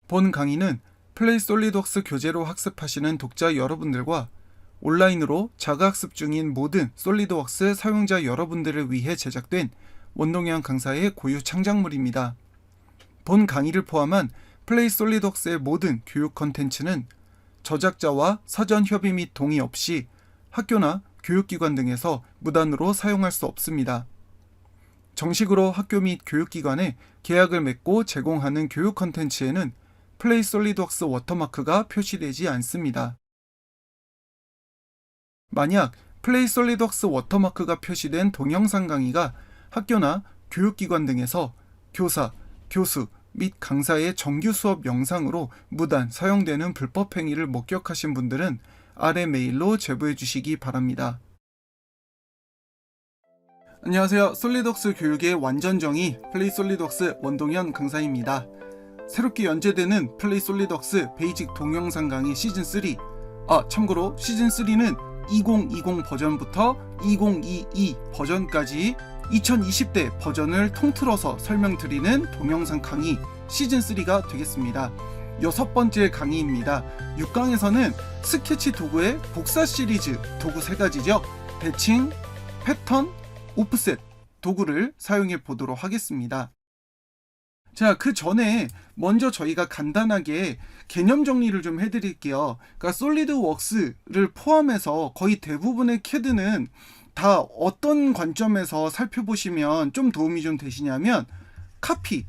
본 강의는 플레이 솔리드웍스 교재로 학습하시는 독자 여러분들과 온라인으로 자가학습 중인 모든 솔리드웍스 사용자 여러분들을 위해 제작된 원동현 강사의 고유 창작물입니다. 본 강의를 포함한 플레이 솔리드웍스의 모든 교육 컨텐츠는 저작자와 사전 협의 및 동의 없이 학교나 교육기관 등에서 무단으로 사용할 수 없습니다. 정식으로 학교 및 교육기관에 계약을 맺고 제공하는 교육 컨텐츠에는 플레이 솔리드웍스 워터마크가 표시되지 않습니다. 만약 플레이 솔리드웍스 워터마크가 표시된 동영상 강의가 학교나 교육기관 등에서 교사, 교수 및 강사의 정규 수업 영상으로 무단 사용되는 불법 행위를 목격하신 분들은 아래 메일로 제보해 주시기 바랍니다. 안녕하세요. 솔리드웍스 교육의 완전정의 플레이 솔리드웍스 원동현 강사입니다. 새롭게 연재되는 플레이 솔리드웍스 베이직 동영상 강의 시즌3, 참고로 시즌3는 2020 버전부터 2022 버전까지 2020대 버전을 통틀어서 설명드리는 동영상 강의 시즌3가 되겠습니다. 6번째 강의입니다. 6강에서는 스케치 도구의 복사 시리즈 도구 3가지죠. 대칭, 패턴, 오프셋 도구를 사용해 보도록 하겠습니다. 자, 그 전에 먼저 저희가 간단하게 개념 정리를 좀 해드릴게요. 그러니까 솔리드웍스를 포함해서 거의 대부분의 CAD는 다 어떤 관점에서 살펴보시면 좀 도움이 좀 되시냐면 카피,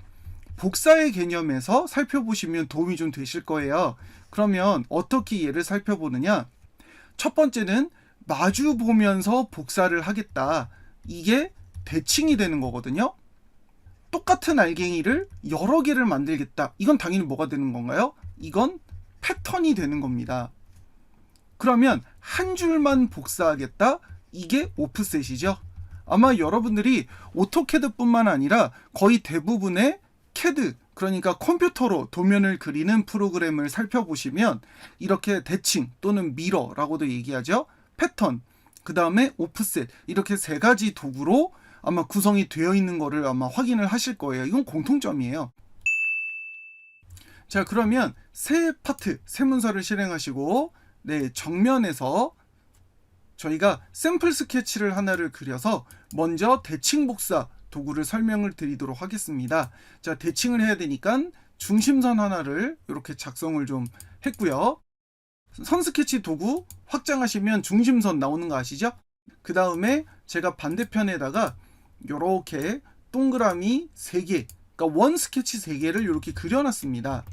복사의 개념에서 살펴보시면 도움이 좀 되실 거예요. 그러면 어떻게 얘를 살펴보느냐? 첫 번째는 마주 보면서 복사를 하겠다. 이게 대칭이 되는 거거든요. 똑같은 알갱이를 여러 개를 만들겠다. 이건 당연히 뭐가 되는 건가요? 이건 패턴이 되는 겁니다. 그러면 한 줄만 복사하겠다. 이게 오프셋이죠. 아마 여러분들이 오토캐드뿐만 아니라 거의 대부분의 CAD, 그러니까 컴퓨터로 도면을 그리는 프로그램을 살펴보시면 이렇게 대칭 또는 미러라고도 얘기하죠. 패턴, 그 다음에 오프셋, 이렇게 3가지 도구로 아마 구성이 되어 있는 거를 아마 확인을 하실 거예요. 이건 공통점이에요. 자, 그러면 세 파트, 세 문서를 실행하시고 정면에서 저희가 샘플 스케치를 하나를 그려서 먼저 대칭 복사 도구를 설명을 드리도록 하겠습니다. 자, 대칭을 해야 되니까 중심선 하나를 이렇게 작성을 좀 했고요. 선 스케치 도구 확장하시면 중심선 나오는 거 아시죠? 그 다음에 제가 반대편에다가 이렇게 동그라미 3개, 그러니까 원 스케치 3개를 이렇게 그려놨습니다.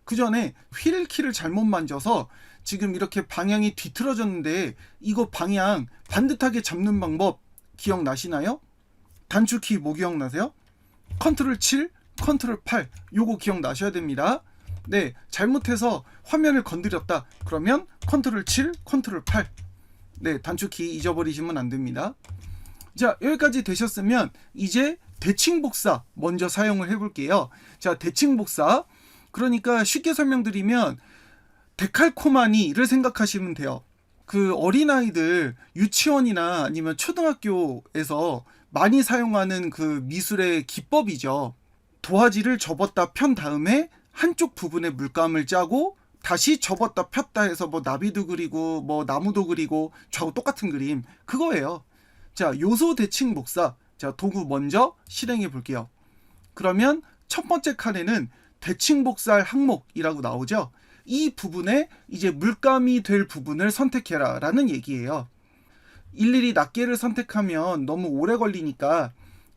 그 전에 휠 키를 잘못 만져서 지금 이렇게 방향이 뒤틀어졌는데 이거 방향 반듯하게 잡는 방법 기억나시나요? 단축키 뭐 기억나세요? 컨트롤 7, 컨트롤 8 요거 기억나셔야 됩니다. 네, 잘못해서 화면을 건드렸다. 그러면 컨트롤 7, 컨트롤 8 단축키 잊어버리시면 안 됩니다. 자, 여기까지 되셨으면 이제 대칭 복사 먼저 사용을 해볼게요. 자, 대칭 복사, 그러니까 쉽게 설명드리면 데칼코마니를 생각하시면 돼요. 그 어린아이들 유치원이나 아니면 초등학교에서 많이 사용하는 그 미술의 기법이죠. 도화지를 접었다 편 다음에 한쪽 부분에 물감을 짜고 다시 접었다 폈다 해서 뭐 나비도 그리고 뭐 나무도 그리고 저하고 똑같은 그림, 그거예요. 자, 요소 대칭 복사, 자, 도구 먼저 실행해 볼게요. 그러면 첫 번째 칸에는 대칭 복사할 항목이라고 나오죠. 이 부분에 이제 물감이 될 부분을 선택해라 라는 얘기예요. 일일이 낱개를 선택하면 너무 오래 걸리니까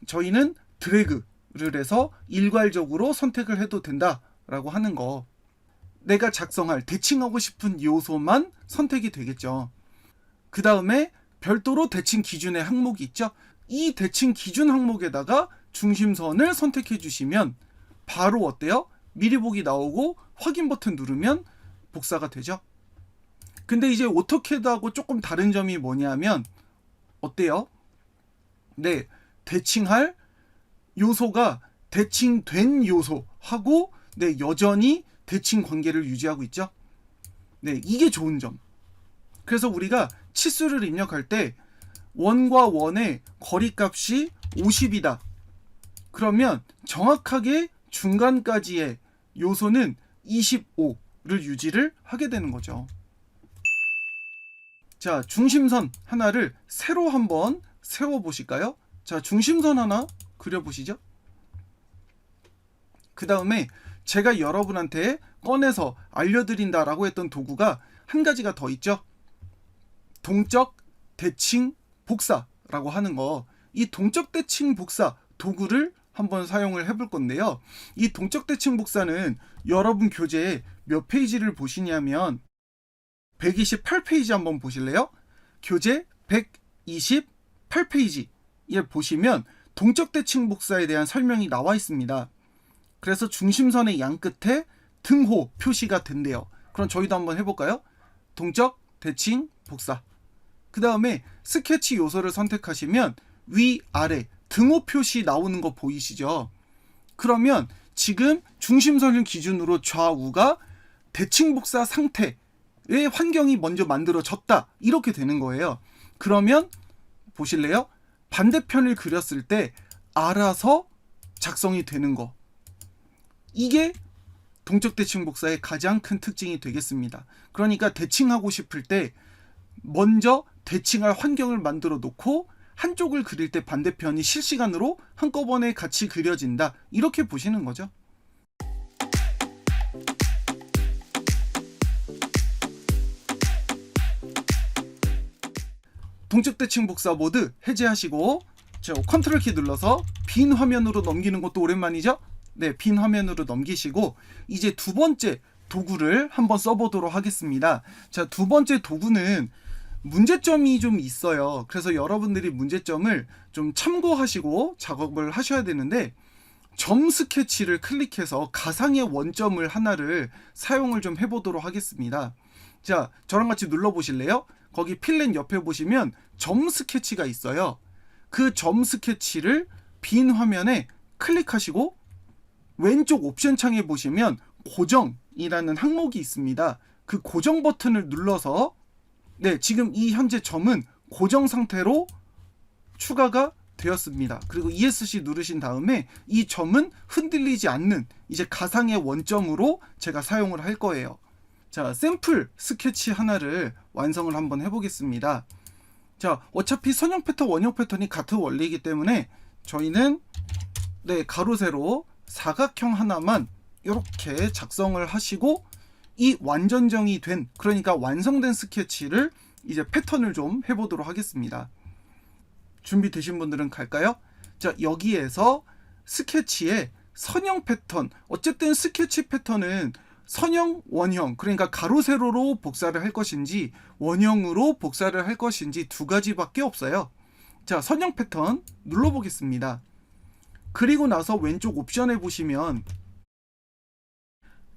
저희는 드래그를 해서 일괄적으로 선택을 해도 된다 라고 하는 거. 내가 작성할 대칭하고 싶은 요소만 선택이 되겠죠. 그 다음에 별도로 대칭 기준의 항목이 있죠. 이 대칭 기준 항목에다가 중심선을 선택해 주시면 바로 어때요? 미리 보기 나오고 확인 버튼 누르면 복사가 되죠. 근데 이제 오토캐드하고 조금 다른 점이 뭐냐면 어때요? 네, 대칭할 요소가 대칭된 요소하고 여전히 대칭 관계를 유지하고 있죠. 네, 이게 좋은 점. 그래서 우리가 치수를 입력할 때 원과 원의 거리값이 50이다. 그러면 정확하게 중간까지의 요소는 25를 유지를 하게 되는 거죠. 자, 중심선 하나를 새로 한번 세워 보실까요? 자, 중심선 하나 그려 보시죠. 그 다음에 제가 여러분한테 꺼내서 알려드린다라고 했던 도구가 한 가지가 더 있죠. 동적 대칭 복사라고 하는 거. 이 동적 대칭 복사 도구를 한번 사용을 해볼 건데요. 이 동적 대칭 복사는 여러분 교재에 몇 페이지를 보시냐면 128페이지 한번 보실래요? 교재 128페이지에 보시면 동적 대칭 복사에 대한 설명이 나와 있습니다. 그래서 중심선의 양 끝에 등호 표시가 된대요. 그럼 저희도 한번 해볼까요? 동적 대칭 복사. 그 다음에 스케치 요소를 선택하시면 위아래 등호 표시 나오는 거 보이시죠? 그러면 지금 중심선을 기준으로 좌우가 대칭 복사 상태의 환경이 먼저 만들어졌다. 이렇게 되는 거예요. 그러면 보실래요? 반대편을 그렸을 때 알아서 작성이 되는 거. 이게 동적 대칭 복사의 가장 큰 특징이 되겠습니다. 그러니까 대칭하고 싶을 때 먼저 대칭할 환경을 만들어 놓고 한쪽을 그릴 때 반대편이 실시간으로 한꺼번에 같이 그려진다. 이렇게 보시는 거죠. 동적 대칭 복사 모드 해제하시고 컨트롤 키 눌러서 빈 화면으로 넘기는 것도 오랜만이죠? 네, 빈 화면으로 넘기시고 이제 두 번째 도구를 한번 써보도록 하겠습니다. 자, 두 번째 도구는 문제점이 좀 있어요. 그래서 여러분들이 문제점을 좀 참고하시고 작업을 하셔야 되는데, 점 스케치를 클릭해서 가상의 원점을 하나를 사용을 좀 해보도록 하겠습니다. 자, 저랑 같이 눌러보실래요? 거기 필렛 옆에 보시면 점 스케치가 있어요. 그 점 스케치를 빈 화면에 클릭하시고 왼쪽 옵션 창에 보시면 고정이라는 항목이 있습니다. 그 고정 버튼을 눌러서 네, 지금 이 현재 점은 고정 상태로 추가가 되었습니다. 그리고 ESC 누르신 다음에 이 점은 흔들리지 않는 이제 가상의 원점으로 제가 사용을 할 거예요. 자, 샘플 스케치 하나를 완성을 한번 해보겠습니다. 자, 어차피 선형 패턴, 원형 패턴이 같은 원리이기 때문에 저희는 네, 가로 세로 사각형 하나만 이렇게 작성을 하시고 이 완전정이 된, 그러니까 완성된 스케치를 이제 패턴을 좀 해보도록 하겠습니다. 준비되신 분들은 갈까요? 자, 여기에서 스케치에 선형 패턴, 어쨌든 스케치 패턴은 선형, 원형, 그러니까 가로 세로로 복사를 할 것인지 원형으로 복사를 할 것인지 두 가지밖에 없어요. 자, 선형 패턴 눌러보겠습니다. 그리고 나서 왼쪽 옵션에 보시면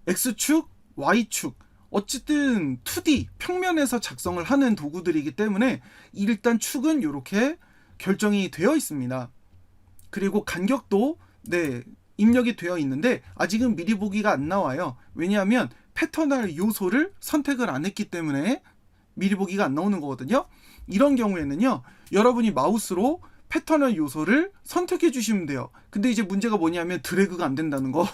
X축, Y축, 어쨌든 2D 평면에서 작성을 하는 도구들이기 때문에 일단 축은 이렇게 결정이 되어 있습니다. 그리고 간격도 네, 입력이 되어 있는데 아직은 미리 보기가 안 나와요. 왜냐하면 패턴할 요소를 선택을 안 했기 때문에 미리 보기가 안 나오는 거거든요. 이런 경우에는요, 여러분이 마우스로 패턴할 요소를 선택해 주시면 돼요. 근데 이제 문제가 뭐냐면 드래그가 안 된다는 거.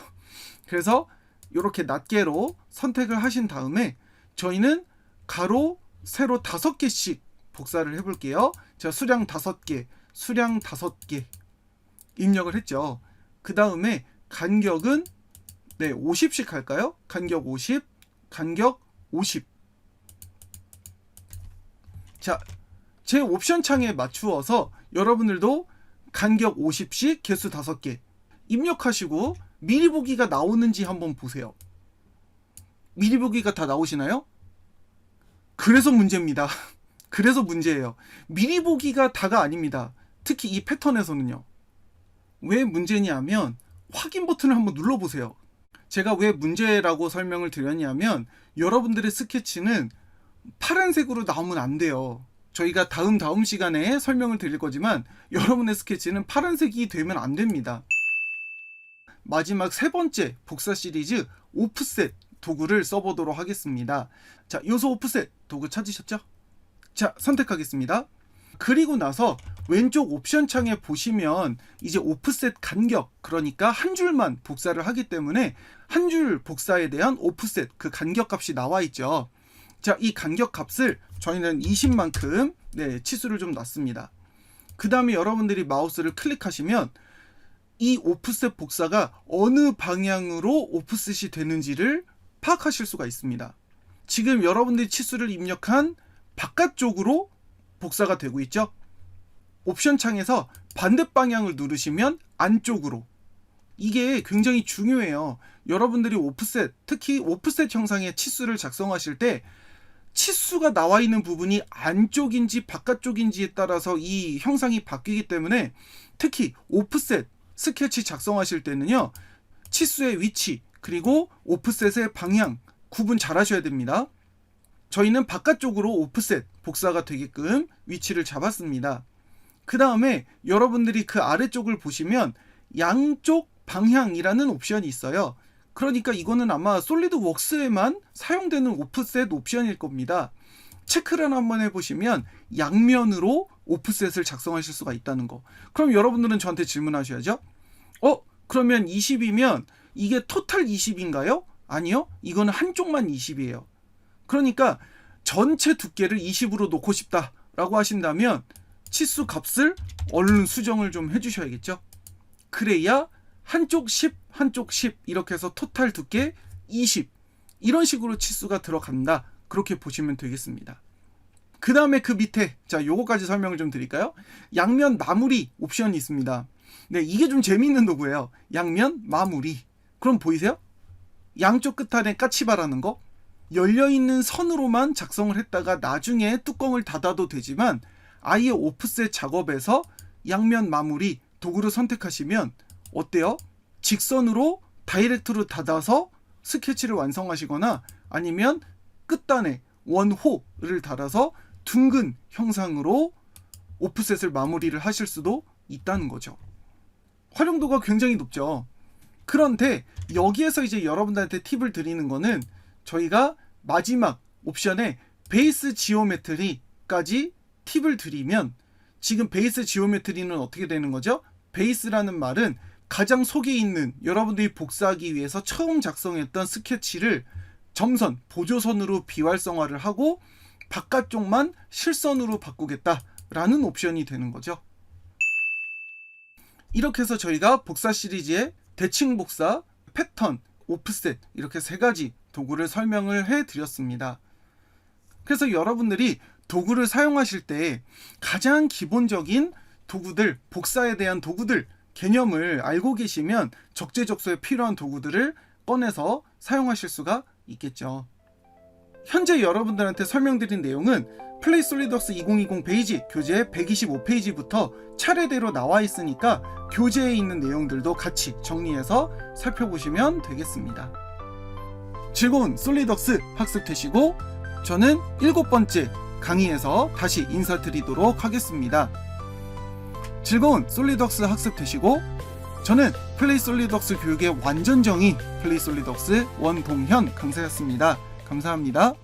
그래서 이렇게 낱개로 선택을 하신 다음에 저희는 가로, 세로 5개씩 복사를 해볼게요. 자, 수량 5개, 수량 5개 입력을 했죠. 그 다음에 간격은 네, 50씩 할까요? 간격 50, 간격 50. 자, 제 옵션 창에 맞추어서 여러분들도 간격 50씩 개수 5개 입력하시고 미리 보기가 나오는지 한번 보세요. 미리 보기가 다 나오시나요? 그래서 문제입니다. 그래서 문제예요. 미리 보기가 다가 아닙니다. 특히 이 패턴에서는요. 왜 문제냐면 확인 버튼을 한번 눌러보세요. 제가 왜 문제라고 설명을 드렸냐면 여러분들의 스케치는 파란색으로 나오면 안 돼요. 저희가 다음 시간에 설명을 드릴 거지만 여러분의 스케치는 파란색이 되면 안 됩니다. 마지막 세 번째 복사 시리즈 오프셋 도구를 써보도록 하겠습니다. 자, 요소 오프셋 도구 찾으셨죠? 자, 선택하겠습니다. 그리고 나서 왼쪽 옵션 창에 보시면 이제 오프셋 간격, 그러니까 한 줄만 복사를 하기 때문에 한 줄 복사에 대한 오프셋, 그 간격 값이 나와 있죠. 자, 이 간격 값을 저희는 20만큼 치수를 좀 놨습니다. 그 다음에 여러분들이 마우스를 클릭하시면 이 오프셋 복사가 어느 방향으로 오프셋이 되는지를 파악하실 수가 있습니다. 지금 여러분들이 치수를 입력한 바깥쪽으로 복사가 되고 있죠. 옵션 창에서 반대 방향을 누르시면 안쪽으로. 이게 굉장히 중요해요. 여러분들이 오프셋, 특히 오프셋 형상의 치수를 작성하실 때 치수가 나와 있는 부분이 안쪽인지 바깥쪽인지에 따라서 이 형상이 바뀌기 때문에 특히 오프셋 스케치 작성하실 때는요, 치수의 위치 그리고 오프셋의 방향 구분 잘 하셔야 됩니다. 저희는 바깥쪽으로 오프셋 복사가 되게끔 위치를 잡았습니다. 그 다음에 여러분들이 그 아래쪽을 보시면 양쪽 방향이라는 옵션이 있어요. 그러니까 이거는 아마 솔리드웍스에만 사용되는 오프셋 옵션일 겁니다. 체크를 한번 해보시면 양면으로 오프셋을 작성하실 수가 있다는 거. 그럼 여러분들은 저한테 질문하셔야죠. 그러면 20이면 이게 토탈 20인가요? 아니요, 이거는 한쪽만 20이에요. 그러니까 전체 두께를 20으로 놓고 싶다라고 하신다면 치수 값을 얼른 수정을 좀 해주셔야겠죠. 그래야 한쪽 10, 한쪽 10 이렇게 해서 토탈 두께 20 이런 식으로 치수가 들어간다, 그렇게 보시면 되겠습니다. 그 다음에 그 밑에 요거까지 설명을 좀 드릴까요? 양면 마무리 옵션이 있습니다. 이게 좀 재미있는 도구예요. 양면 마무리. 그럼 보이세요? 양쪽 끝 안에 까치바라는 거, 열려있는 선으로만 작성을 했다가 나중에 뚜껑을 닫아도 되지만 아예 오프셋 작업에서 양면 마무리 도구를 선택하시면 어때요? 직선으로 다이렉트로 닫아서 스케치를 완성하시거나 아니면 끝단에 원호를 달아서 둥근 형상으로 오프셋을 마무리를 하실 수도 있다는 거죠. 활용도가 굉장히 높죠. 그런데 여기에서 이제 여러분들한테 팁을 드리는 거는 저희가 마지막 옵션에 베이스 지오메트리까지 팁을 드리면, 지금 베이스 지오메트리는 어떻게 되는 거죠? 베이스라는 말은 가장 속에 있는, 여러분들이 복사하기 위해서 처음 작성했던 스케치를 점선, 보조선으로 비활성화를 하고 바깥쪽만 실선으로 바꾸겠다라는 옵션이 되는 거죠. 이렇게 해서 저희가 복사 시리즈의 대칭 복사, 패턴, 오프셋 이렇게 세 가지 도구를 설명을 해드렸습니다. 그래서 여러분들이 도구를 사용하실 때 가장 기본적인 도구들, 복사에 대한 도구들 개념을 알고 계시면 적재적소에 필요한 도구들을 꺼내서 사용하실 수가 있겠죠. 현재 여러분들한테 설명드린 내용은 플레이 솔리드웍스 2020 페이지 교재 125페이지부터 차례대로 나와 있으니까 교재에 있는 내용들도 같이 정리해서 살펴보시면 되겠습니다. 즐거운 솔리드웍스 학습 되시고 저는 7번째 강의에서 다시 인사드리도록 하겠습니다. 즐거운 솔리드웍스 학습 되시고 저는 플레이 솔리드웍스 교육의 완전정의 플레이 솔리드웍스 원동현 강사였습니다. 감사합니다.